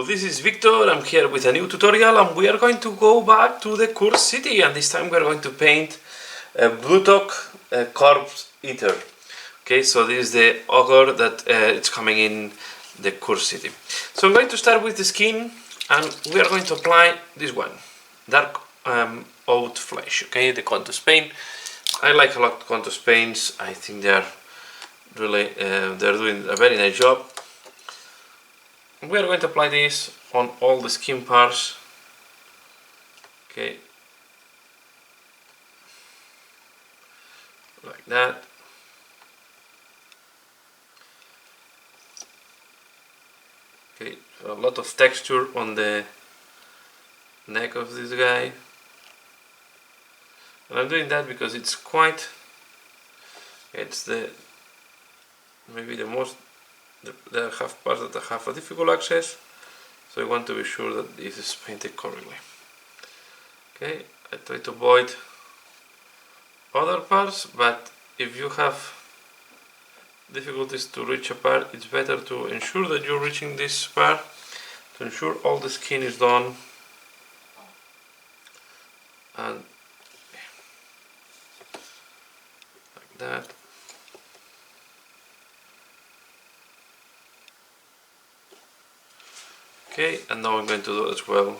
This is Victor. I'm here with a new tutorial and we are going to go back to the Curse City, and this time we are going to paint a Brutogg corpse eater. Okay, so this is the ogre that it's coming in the Curse City. So I'm going to start with the skin and we are going to apply this one, dark oat flesh, okay, the Contour paint. I like a lot Contour paints. I think they are really they're doing a very nice job. We are going to apply this on all the skin parts, okay, like that. Okay, a lot of texture on the neck of this guy, and I'm doing that because it's maybe the most. There have parts that have a difficult access, so I want to be sure that this is painted correctly. Okay, I try to avoid other parts, but if you have difficulties to reach a part, it's better to ensure that you're reaching this part, to ensure all the skin is done. And like that. Okay, and now I'm going to do as well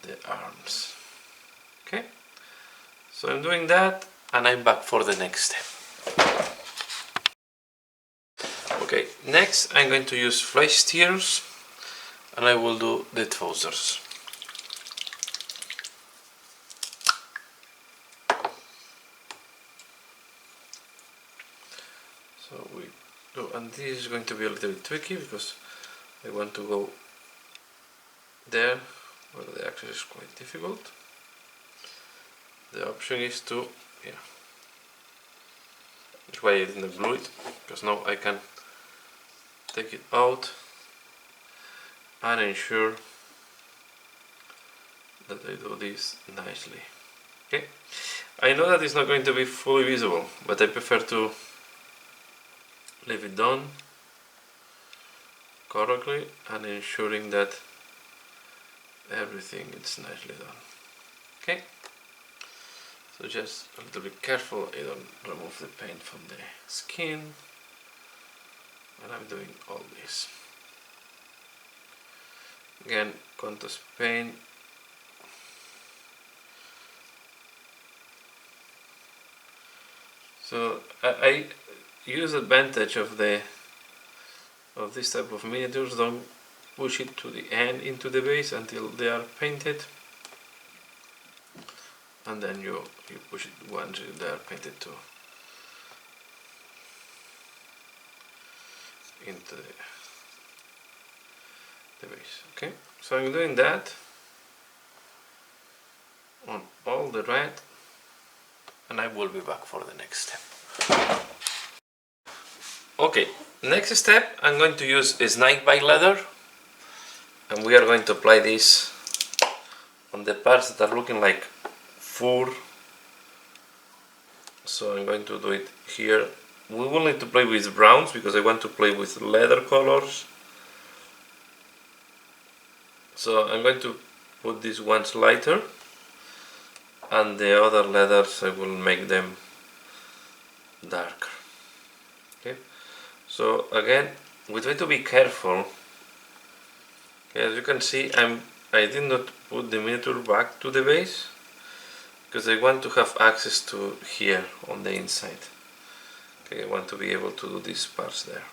the arms. Okay, so I'm doing that and I'm back for the next step. Okay, next I'm going to use flesh tears and I will do the trousers. So we do, and this is going to be a little bit tricky because I want to go there where the access is quite difficult. The option is to, that's why I didn't glue it, because now I can take it out and ensure that I do this nicely. Okay, I know that it's not going to be fully visible, but I prefer to leave it done correctly and ensuring that everything is nicely done. Okay, so just a little bit careful I don't remove the paint from the skin, and I'm doing all this again. Contour paint, so I use advantage of this type of miniatures. Don't push it to the end into the base until they are painted, and then you push it once they are painted to into the base. Okay, so I'm doing that on all the red, and I will be back for the next step. Okay, next step I'm going to use a snakebite leather, and we are going to apply this on the parts that are looking like fur. So I'm going to do it here. We will need to play with browns because I want to play with leather colors. So I'm going to put these ones lighter, and the other leathers I will make them darker. Okay, so again we try to be careful. Okay, as you can see, I did not put the miniature back to the base because I want to have access to here on the inside. Okay, I want to be able to do these parts there.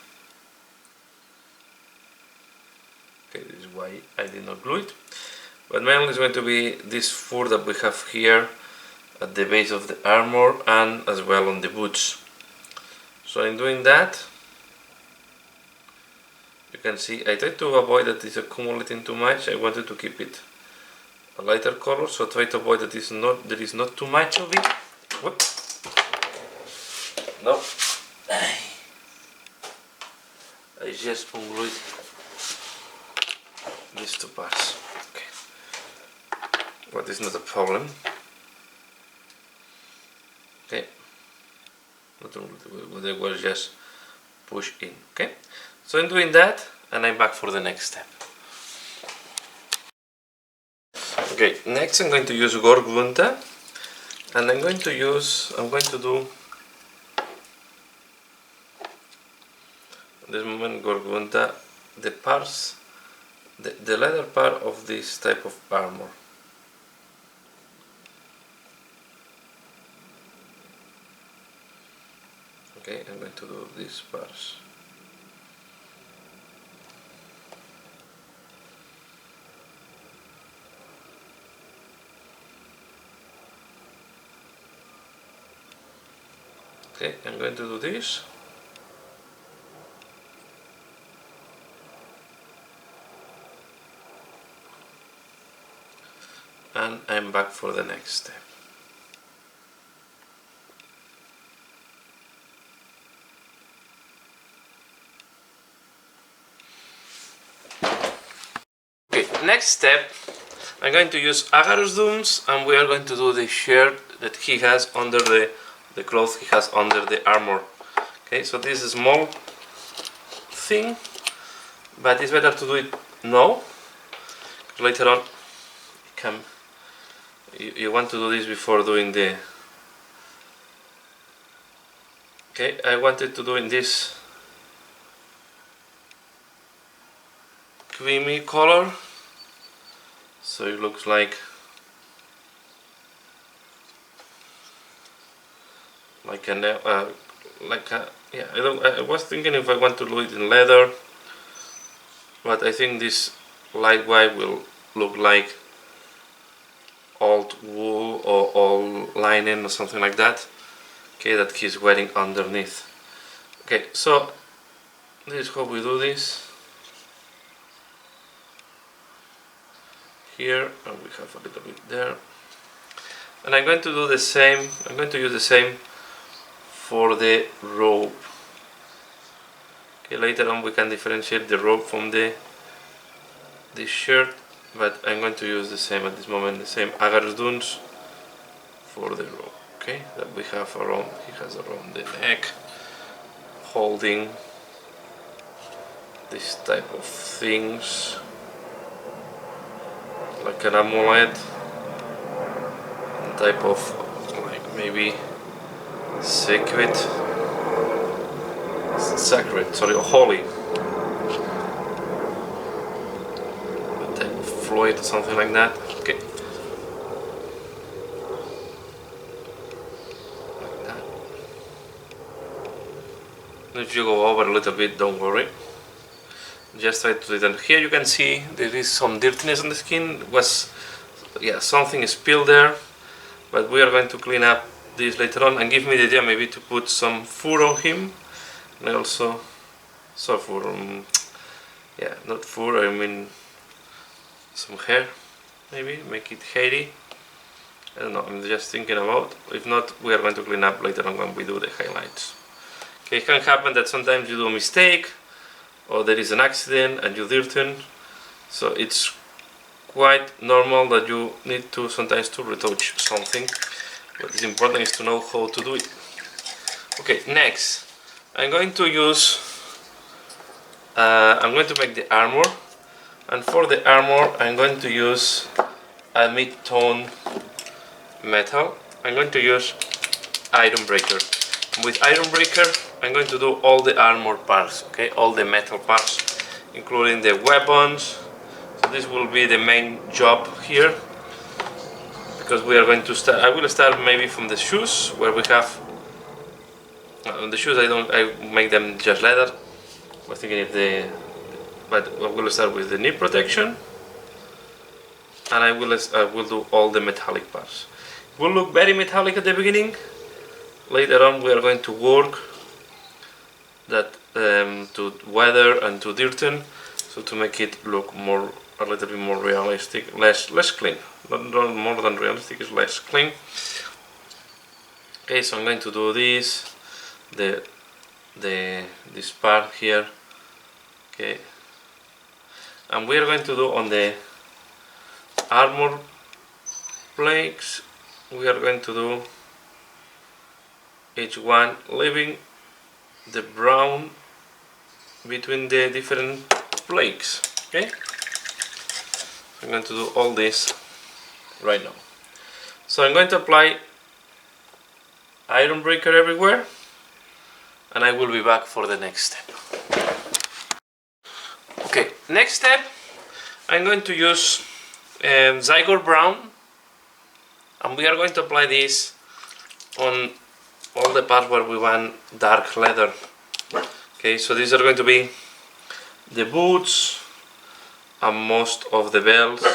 Okay, this is why I did not glue it. But mainly it's going to be this fur that we have here at the base of the armor and as well on the boots. So in doing that, you can see I try to avoid that it's accumulating too much. I wanted to keep it a lighter color, so try to avoid that there is not too much of it. Whoop. No, I just unglued these two parts. Okay, but it's not a problem. Okay, they will just push in. Okay, so in doing that and I'm back for the next step. Okay, next I'm going to use Gorglunta, and I'm going to do at this moment Gorglunta the leather part of this type of armor. Okay, I'm going to do these parts. Okay, I'm going to do this. And I'm back for the next step. Okay, next step, I'm going to use Agarus Dooms, and we are going to do the shirt that he has under the clothes he has under the armor. Okay, so this is a small thing, but it's better to do it now. Later on, you want to do this before doing the. Okay, I wanted to do in this creamy color, so it looks like yeah. I was thinking if I want to do it in leather, but I think this light white will look like old wool or old linen or something like that. Okay, that he's wearing underneath. Okay, so this is how we do this. Here, and we have a little bit there. And I'm going to do the same, I'm going to use the same for the rope. Okay, later on we can differentiate the rope from this shirt, but I'm going to use the same at this moment, the same Agarus Dunes for the rope. Okay, that we have around, he has around the neck, holding this type of things, like an amulet, type of like maybe sacred, sorry, holy, a type of fluid or something like that. Okay. If you go over a little bit, don't worry. Just try to do it. And here you can see there is some dirtiness on the skin. Something is spilled there, but we are going to clean up this later on and give me the idea maybe to put some fur on him, and also not fur, I mean some hair, maybe make it hairy. I don't know, I'm just thinking about. If not, we are going to clean up later on when we do the highlights. Okay, it can happen that sometimes you do a mistake or there is an accident and you dirten, so it's quite normal that you need to sometimes to retouch something. What is important is to know how to do it. Okay, next I'm going to make the armor, and for the armor I'm going to use a mid-tone metal. I'm going to use Iron Breaker. With Iron Breaker I'm going to do all the armor parts, okay, all the metal parts, including the weapons. So this will be the main job here, because we are going to start. I will start maybe from the shoes, where we have the shoes. I make them just leather. I was thinking but I will start with the knee protection, and I will do all the metallic parts. It will look very metallic at the beginning. Later on we are going to work that to weather and to dirten, so to make it look a little bit more realistic, less clean. Not more than realistic, is less clean. Okay, so I'm going to do this, this part here. Okay, and we are going to do on the armor plates. We are going to do each one leaving the brown between the different flakes. Okay, I'm going to do all this right now. So I'm going to apply iron breaker everywhere, and I will be back for the next step. Okay, next step, I'm going to use Zygote Brown, and we are going to apply this on all the parts where we want dark leather. Okay, so these are going to be the boots and most of the bells,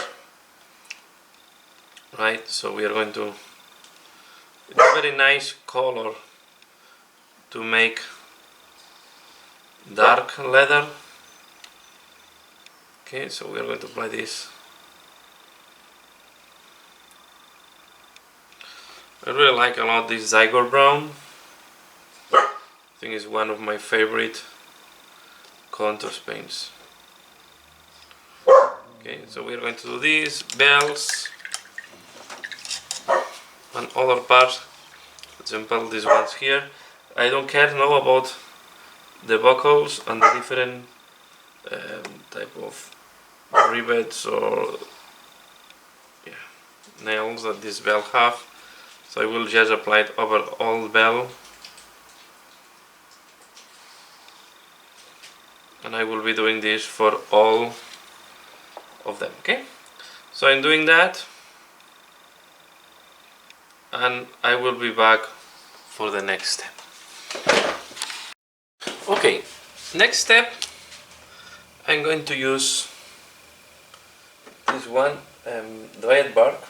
right? So we are going to, it's a very nice color to make dark leather. Okay, so we are going to apply this. I really like a lot this Zygote Brown. I think it's one of my favorite contour paints. Okay, so we are going to do these bells and other parts. For example, these ones here. I don't care now about the buckles and the different type of rivets or nails that this bell have. So I will just apply it over all the bell, and I will be doing this for all of them. Okay, so I'm doing that, and I will be back for the next step. Okay, next step, I'm going to use this one, dried bark,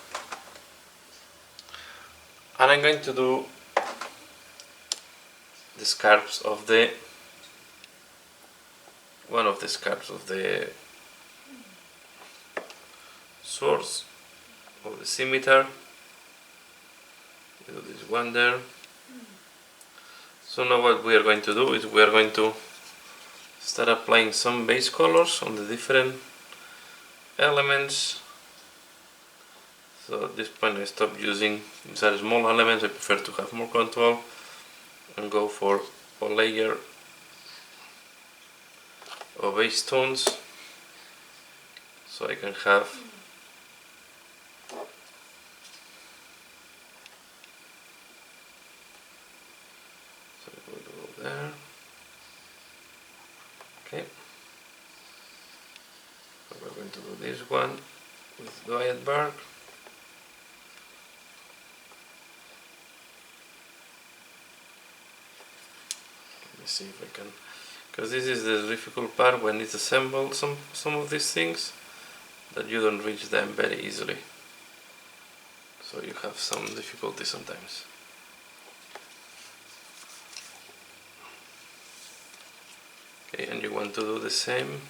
and I'm going to do the scarps of the one of the scarps of the swords of the scimitar. Do this one there. So now what we are going to do is we are going to start applying some base colors on the different elements. So at this point I stop using these are small elements. I prefer to have more control and go for a layer of base tones, so I can have there. Okay, so we're going to do this one with dried bark. Let me see if I can, because this is the difficult part when it's assembled, some of these things that you don't reach them very easily, so you have some difficulty sometimes. Okay, and you want to do the same.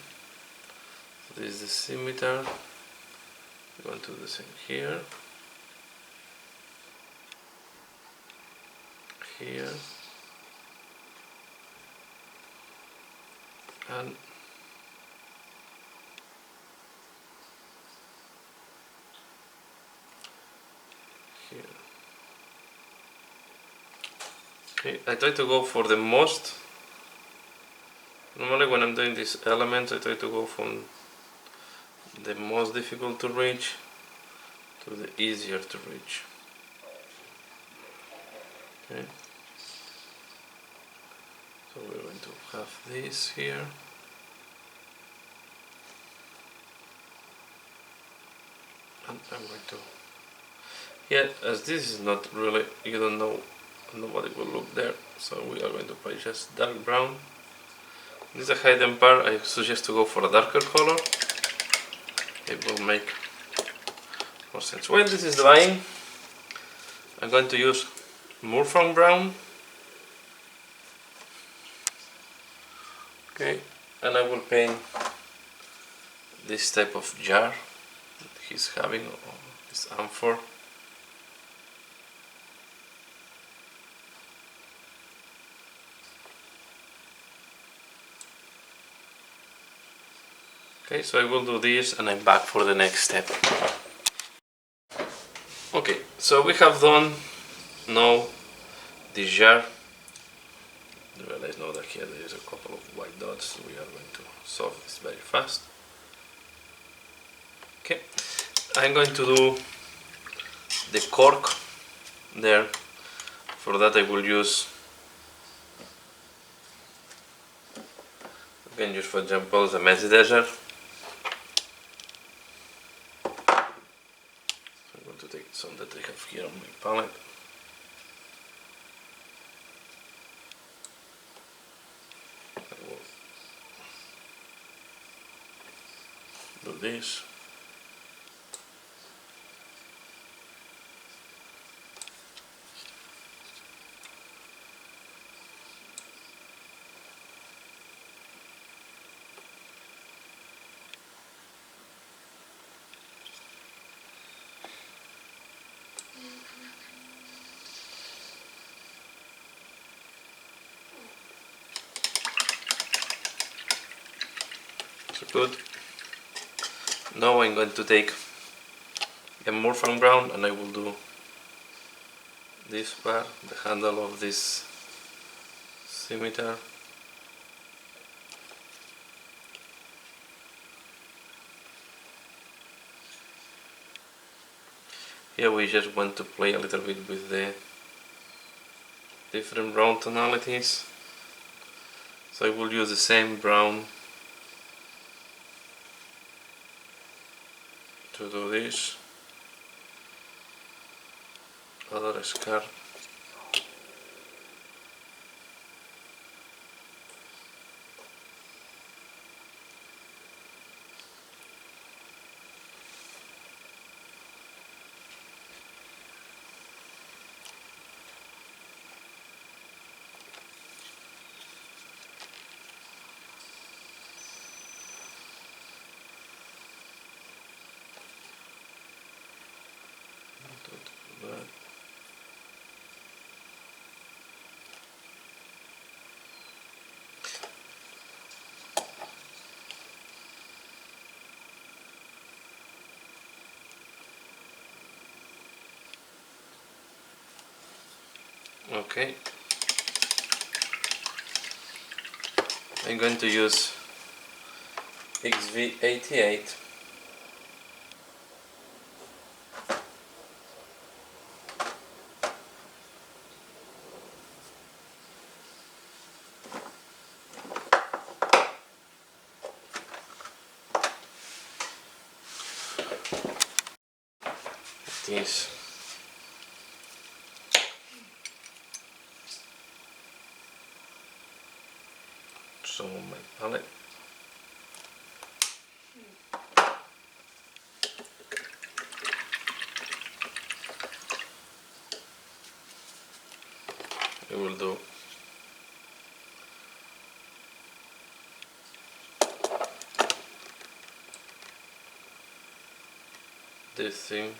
So this is the scimitar. You want to do the same here, here, and here. Okay, I try to go for the most. Normally when I'm doing these elements, I try to go from the most difficult to reach to the easier to reach. Okay. So we're going to have this here. And I'm going to, yeah, as this is not really, you don't know, nobody will look there, so we are going to apply just dark brown. This is a hidden part. I suggest to go for a darker color. It will make more sense. While this is drying, I'm going to use Murphy brown. Okay, and I will paint this type of jar that he's having, or this amphor. Okay, so I will do this and I'm back for the next step. Okay, so we have done now this jar. I realize now that here there is a couple of white dots. We are going to solve this very fast. Okay, I'm going to do the cork there. For that I will use, you can use for example the Messy Desert. I'm going to take some that I have here on my palette. I will do this. So good. Now I'm going to take a Morphin brown and I will do this part, the handle of this scimitar. Here we just want to play a little bit with the different brown tonalities. So I will use the same brown to do this other scarf. Okay, I'm going to use XV88. This. Some on my palette. I will do this thing.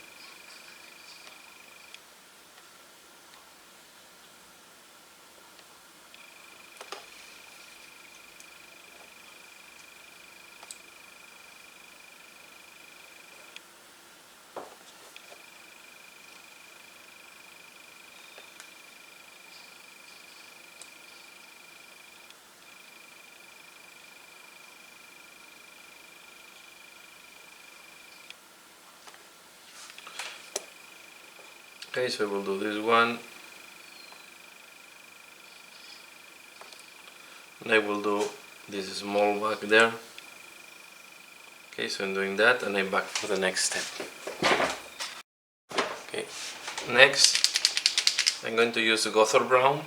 Okay, so I will do this one, and I will do this small back there. Okay, so I'm doing that and I'm back for the next step. Okay, next I'm going to use the Gothard brown.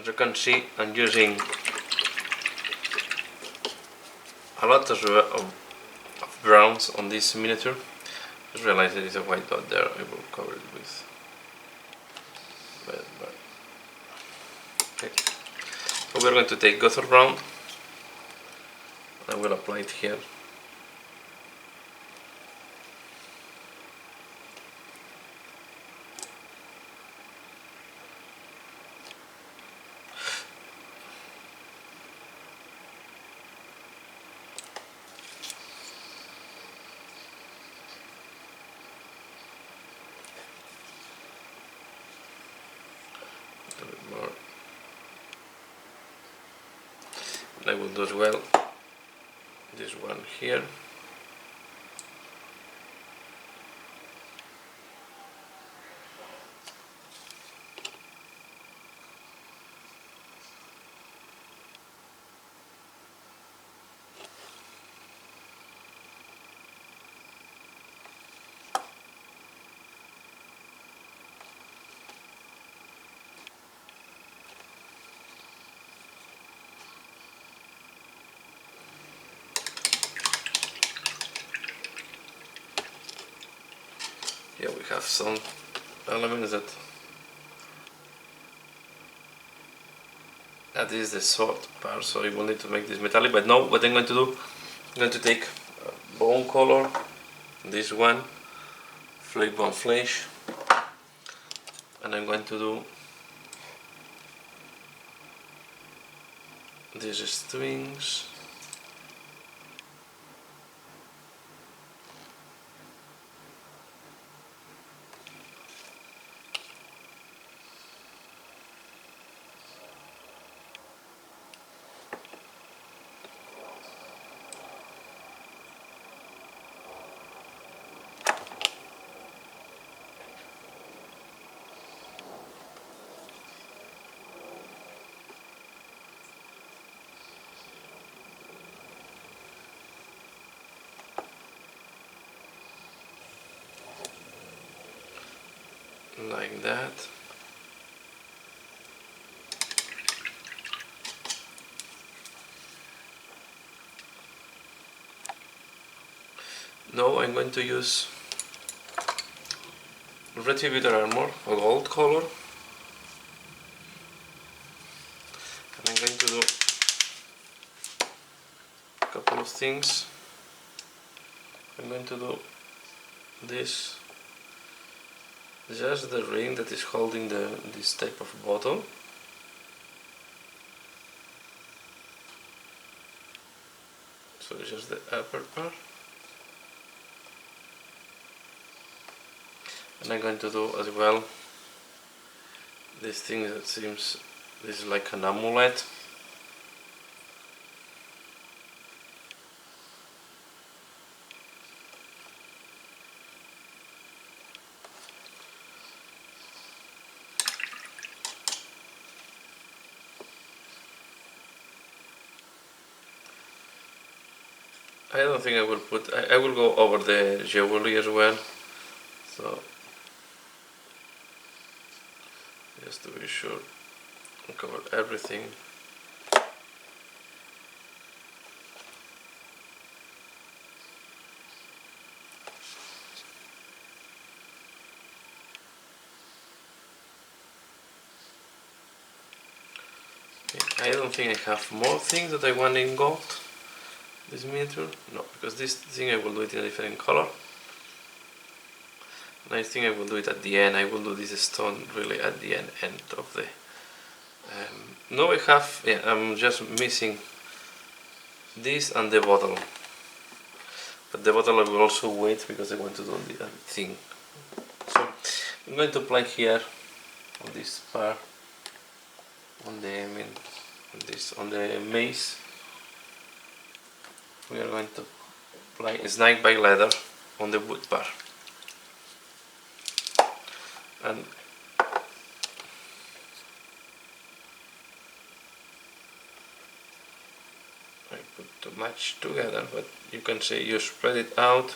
As you can see, I'm using a lot of browns on this miniature. Just realized there is a white dot there. I will cover it with red. Okay. So we're going to take Gothard brown. I will apply it here. I will do as well this one here. Here we have some elements that this is the sword part, so you will need to make this metallic. But now what I'm going to do, I'm going to take bone color, this one, flip one flash, and I'm going to do these strings. Like that. Now I'm going to use Retributor armor, a gold color, and I'm going to do a couple of things. I'm going to do this, just the ring that is holding this type of bottle. So it's just the upper part. And I'm going to do as well this thing that seems, this is like an amulet. I don't think I will put, I will go over the jewelry as well, so just to be sure I cover everything. Okay, I don't think I have more things that I want in gold. This miniature? No, because this thing I will do it in a different color. And I think I will do it at the end. I will do this stone really at the end of the... now I have, yeah, I'm just missing this and the bottle. But the bottle I will also wait because I want to do the thing. So I'm going to apply here on this part, on the on the mace. We are going to apply snake by leather on the wood bar, and I put too much together, but you can see you spread it out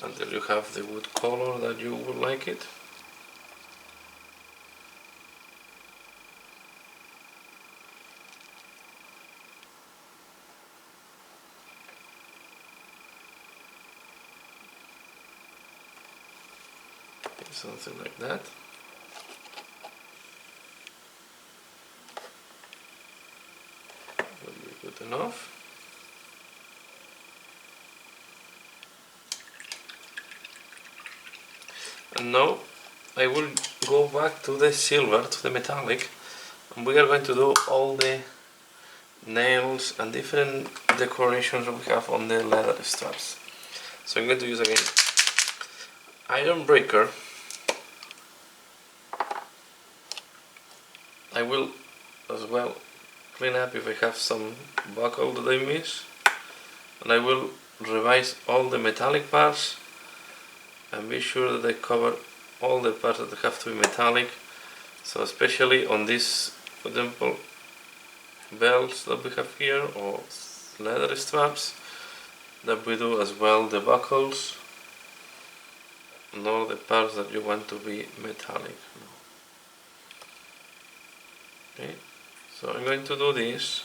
until you have the wood color that you would like it. Something like that. Will be good enough. And now I will go back to the silver, to the metallic, and we are going to do all the nails and different decorations we have on the leather straps. So I'm going to use again iron breaker. I will as well clean up if I have some buckle that I miss, and I will revise all the metallic parts and be sure that I cover all the parts that have to be metallic. So especially on this, for example, belts that we have here, or leather straps, that we do as well the buckles and all the parts that you want to be metallic. Okay, so I'm going to do this.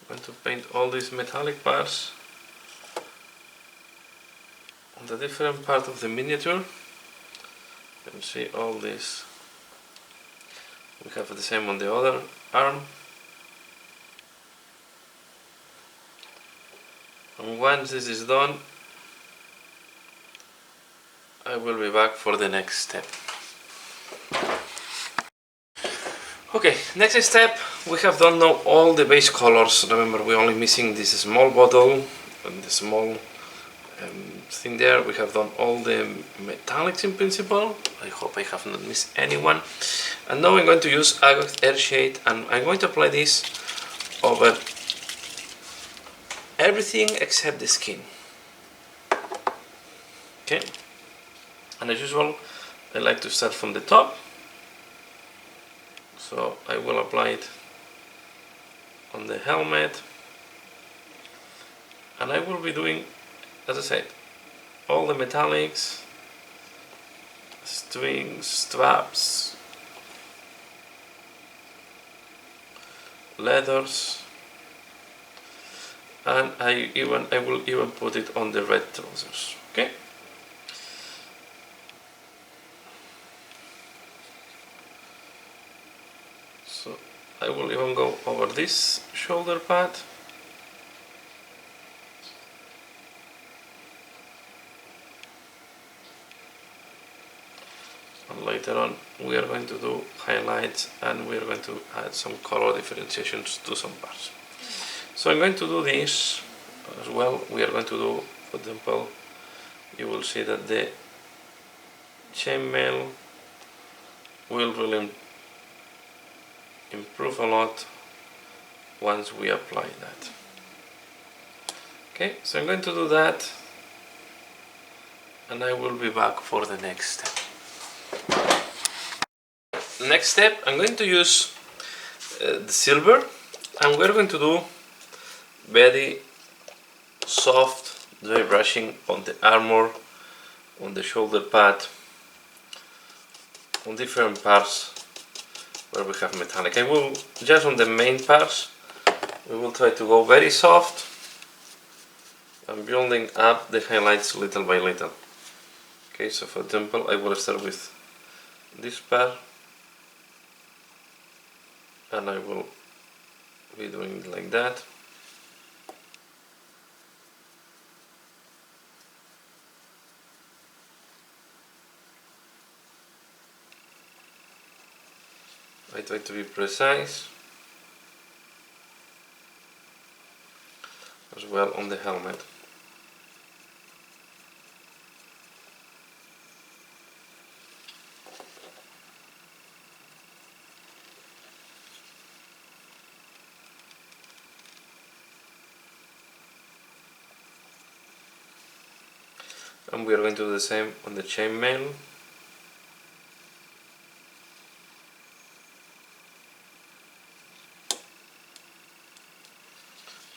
I'm going to paint all these metallic parts on the different part of the miniature. You can see all this. We have the same on the other arm. And once this is done, I will be back for the next step. Okay, next step, we have done now all the base colors. Remember, we're only missing this small bottle and the small thing there. We have done all the metallics in principle. I hope I have not missed anyone. And now I'm going to use air shade, and I'm going to apply this over everything except the skin. Okay, and as usual, I like to start from the top. So I will apply it on the helmet, and I will be doing, as I said, all the metallics, strings, straps, leathers, and I will even put it on the red trousers. Okay. So I will even go over this shoulder pad. And later on we are going to do highlights, and we are going to add some color differentiations to some parts. So I'm going to do this as well. We are going to do, for example, you will see that the chainmail will really improve a lot once we apply that. Okay, so I'm going to do that, and I will be back for the next step. Next step, I'm going to use the silver, and we're going to do very soft dry brushing on the armor, on the shoulder pad, on different parts where we have metallic. I will, just on the main parts, we will try to go very soft and building up the highlights little by little. Okay, so for example, I will start with this part, and I will be doing it like that. I try to be precise as well on the helmet. And we are going to do the same on the chainmail.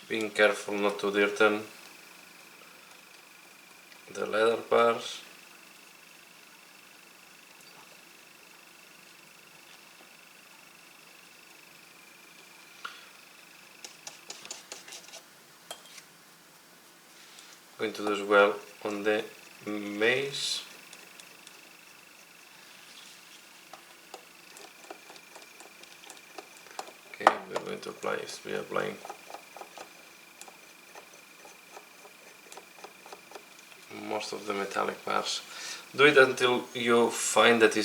Being careful not to dirten the leather parts. Going to do as well on the mace. Okay, we're going to apply, we are applying most of the metallic parts. Do it until you find that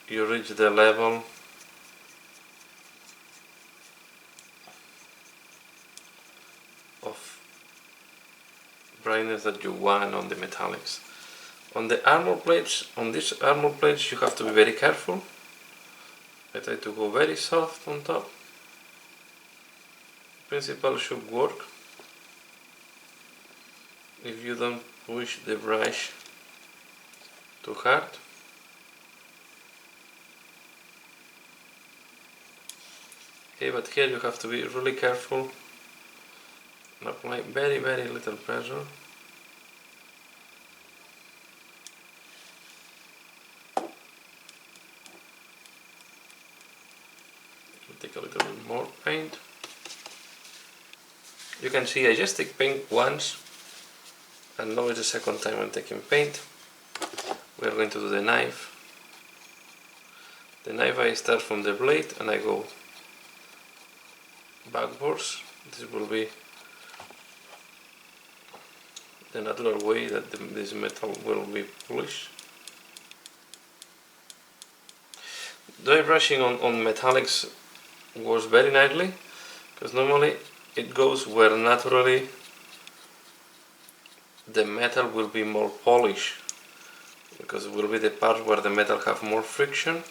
you reach the level of brightness that you want on the metallics. On the armor plates, on these armor plates, you have to be very careful I try to go very soft on top. Principle should work if you don't push the brush too hard. Okay, but here you have to be really careful and apply very little pressure. Take a little bit more paint. You can see I just take paint once, and now it's the second time I'm taking paint. We are going to do the knife. The knife, I start from the blade and I go backwards. This will be the natural way that this metal will be polished. Dry brushing on metallics works very nicely, because normally it goes where naturally the metal will be more polished, because it will be the part where the metal have more friction.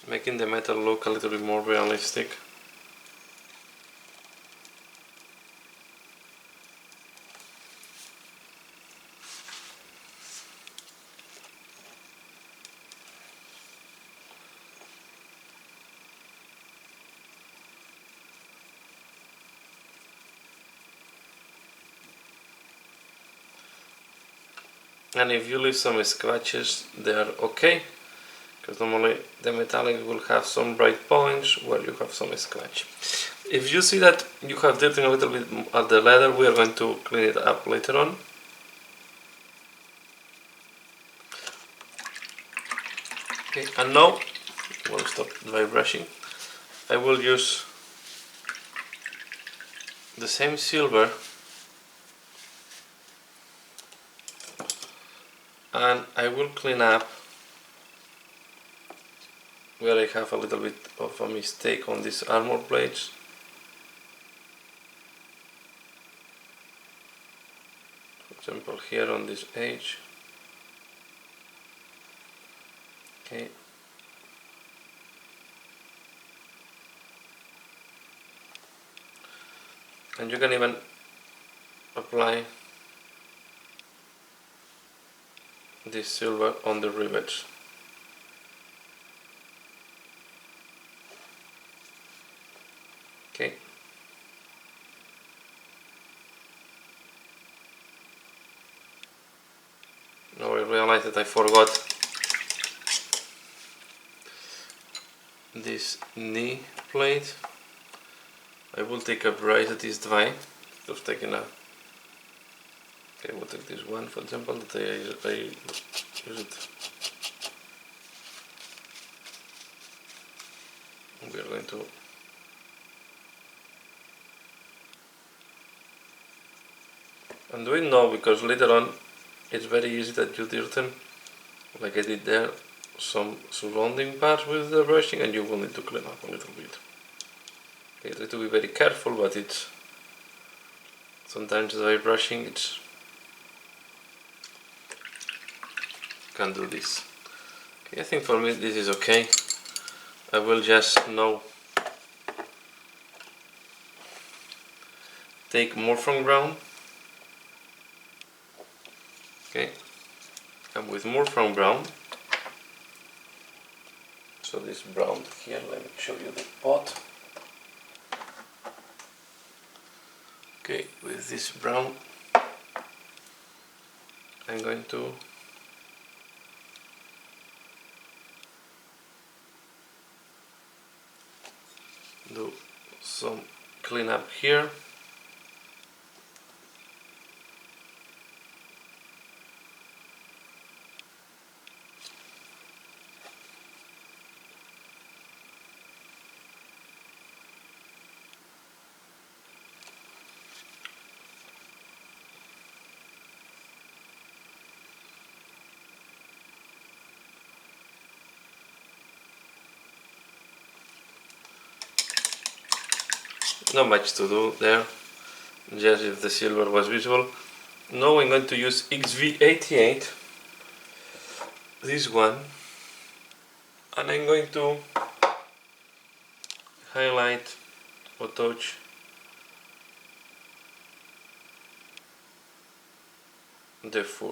Making the metal look a little bit more realistic. And if you leave some scratches, they are okay, because normally the metallic will have some bright points where you have some scratch. If you see that you have dirty a little bit at the leather, we are going to clean it up later on. Okay, and now we'll stop dry brushing. I will use the same silver and I will clean up where I have a little bit of a mistake on these armor plates. For example, here on this edge. Okay. And you can even apply this silver on the rivets. Okay. Now I realize that I forgot this knee plate. I will take a brush that is dry. Just taking a. Okay, we'll take this one, for example, that I use it. We are going to undo it now, because later on it's very easy that you dirten, like I did there, some surrounding parts with the brushing, and you will need to clean up a little bit. Okay, try to be very careful, but it's sometimes dry brushing, it's can do this. Okay, I think for me this is okay. I will just now take more from brown. Okay, and with more from brown. So this brown here, let me show you the pot. Okay, with this brown I'm going to do some cleanup here. Not much to do there, just if the silver was visible. Now I'm going to use XV88, this one, and I'm going to highlight or touch the fur.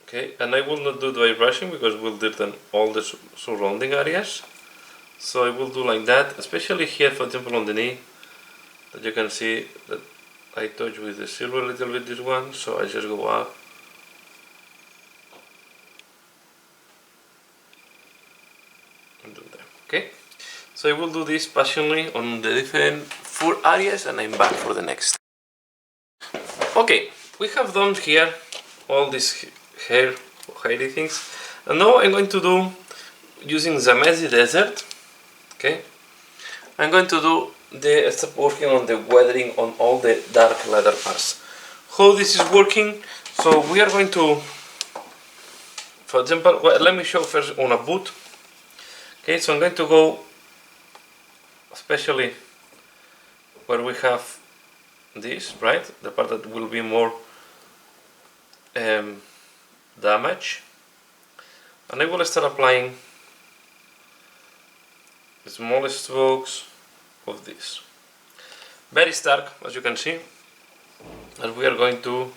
Okay, and I will not do dry brushing because we'll dirten all the surrounding areas. So I will do like that, especially here, for example, on the knee, that you can see that I touch with the silver a little bit this one, so I just go up. And do that. Okay, so I will do this patiently on the different fur areas, and I'm back for the next. Okay, we have done here all these hairy things, and now I'm going to do, using the Messy Desert, okay, I'm going to do start working on the weathering on all the dark leather parts. How this is working? So we are going to, for example, well, let me show first on a boot. Okay, so I'm going to go especially where we have this, right, the part that will be more damage, and I will start applying the smallest strokes of this, very stark, as you can see, and we are going to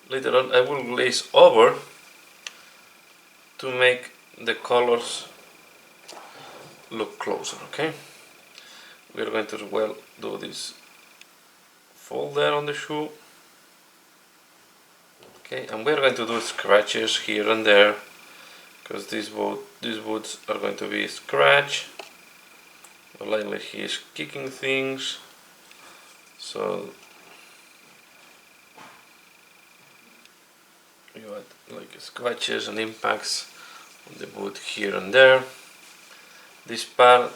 later on I will glaze over to make the colors look closer. Okay, we are going to well do this fold there on the shoe. Okay, and we are going to do scratches here and there because these boots are going to be scratched. Lightly he is kicking things, so you add like scratches and impacts on the boot here and there. This part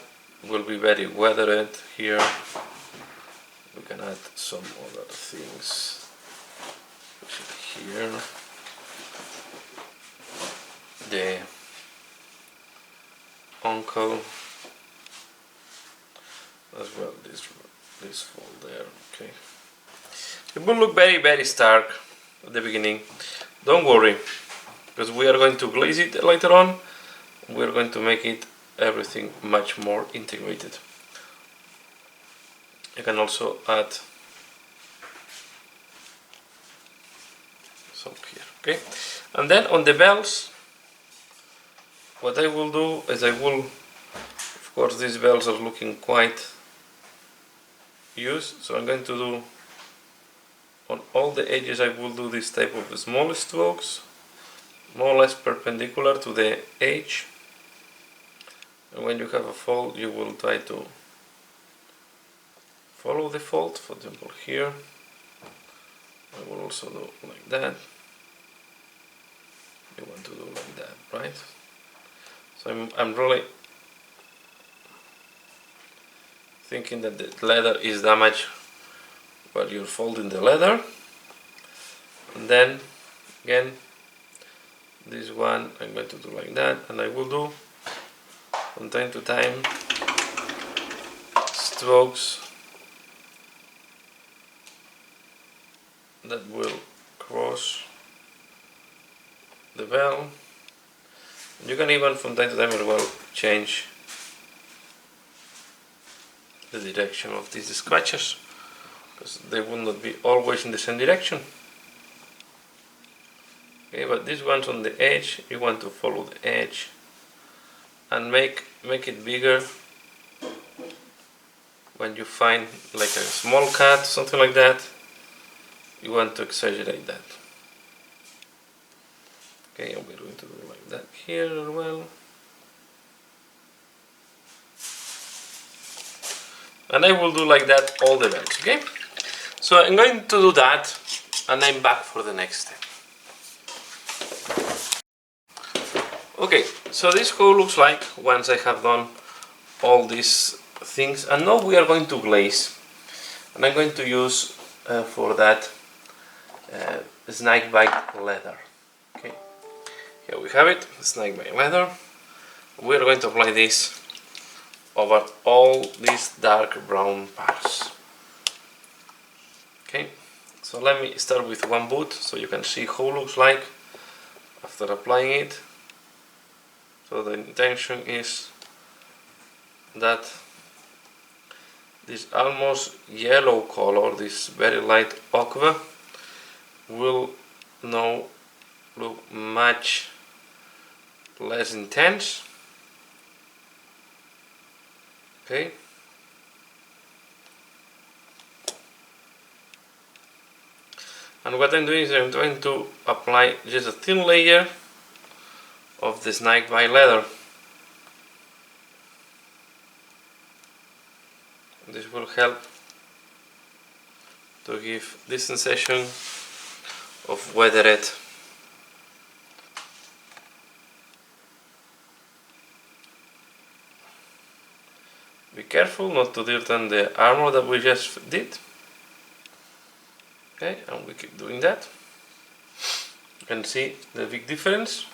will be very weathered here. We can add some other things here. The ankle as well, this fold there. Okay, it will look very stark at the beginning. Don't worry, because we are going to glaze it later on. We are going to make it everything much more integrated. You can also add some here. Okay, and then on the bells, what I will do is I will, of course, these bells are looking quite used, so I'm going to do on all the edges, I will do this type of small strokes, more or less perpendicular to the edge, and when you have a fold you will try to follow the fold. For example, here I will also do like that. You want to do like that, right? So I'm really thinking that the leather is damaged while you're folding the leather. And then again, this one I'm going to do like that, and I will do from time to time strokes that will cross the bell. You can even from time to time as well change the direction of these scratches, because they will not be always in the same direction. Okay, but these ones on the edge, you want to follow the edge and make it bigger. When you find like a small cut, something like that, you want to exaggerate that. Okay, and we're going to do like that here as well. And I will do like that all the bells, okay? So I'm going to do that, and I'm back for the next step. Okay, so this is how it looks like once I have done all these things, and now we are going to glaze, and I'm going to use for that snakebite leather. Okay, here we have it, snakebite leather. We are going to apply this over all these dark brown parts. Okay, So let me start with one boot so you can see how it looks like after applying it. So the intention is that this almost yellow color, this very light ochre, will now look much less intense. Okay. And what I'm doing is I'm trying to apply just a thin layer of the snake bite leather. This will help to give this sensation of weathered. Be careful not to dirty the armor that we just did. Okay, and we keep doing that. You can see the big difference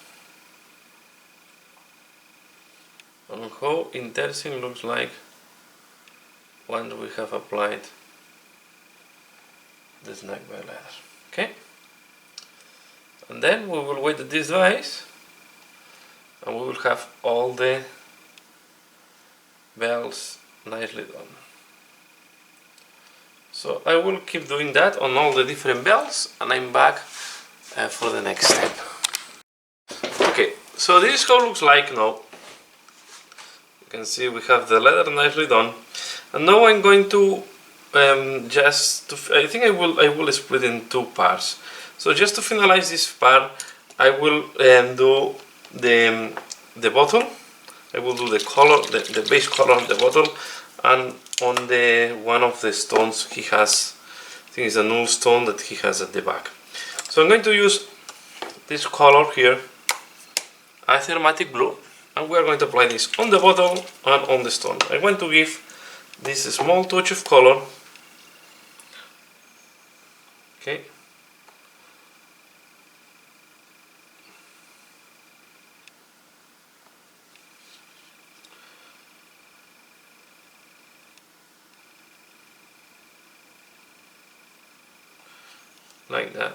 on how interesting looks like once we have applied the snake bite leather. Okay, and then we will wait that this dries, and we will have all the bells nicely done. So I will keep doing that on all the different bells, and I'm back for the next step. Okay, so this is how it looks like now. You can see we have the leather nicely done, and now I'm going to I think I will split in two parts. So just to finalize this part, I will do the bottle. I will do the color, the base color of the bottle, and on the one of the stones he has, I think it's a null stone that he has at the back. So I'm going to use this color here, Aromatic Blue, and we are going to apply this on the bottle and on the stone. I want to give this small touch of color. Okay. Like that.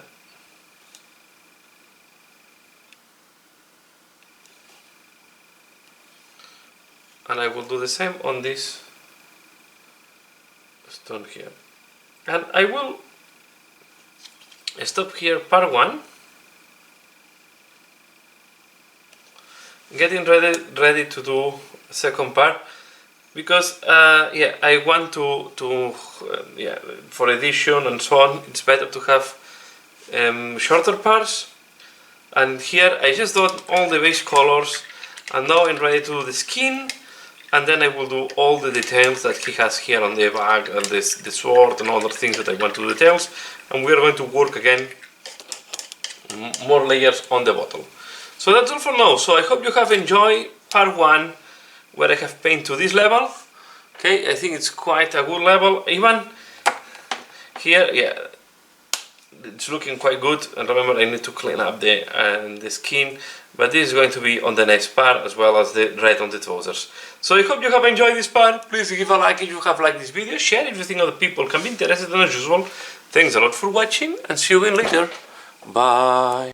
And I will do the same on this stone here. And I will stop here part 1, getting ready to do second part, because yeah, I want to yeah, for edition and so on, it's better to have shorter parts. And here I just done all the base colors, and now I'm ready to do the skin, and then I will do all the details that he has here on the back, and the sword and other things that I want to do details. And we are going to work again more layers on the bottle. So that's all for now. So I hope you have enjoyed part 1, where I have painted to this level. Okay, I think it's quite a good level. Even here, yeah, it's looking quite good. And remember, I need to clean up the skin, but this is going to be on the next part, as well as the red on the trousers. So I hope you have enjoyed this part. Please give a like if you have liked this video, share if you think other people can be interested, and as usual, thanks a lot for watching, and see you again later. Bye.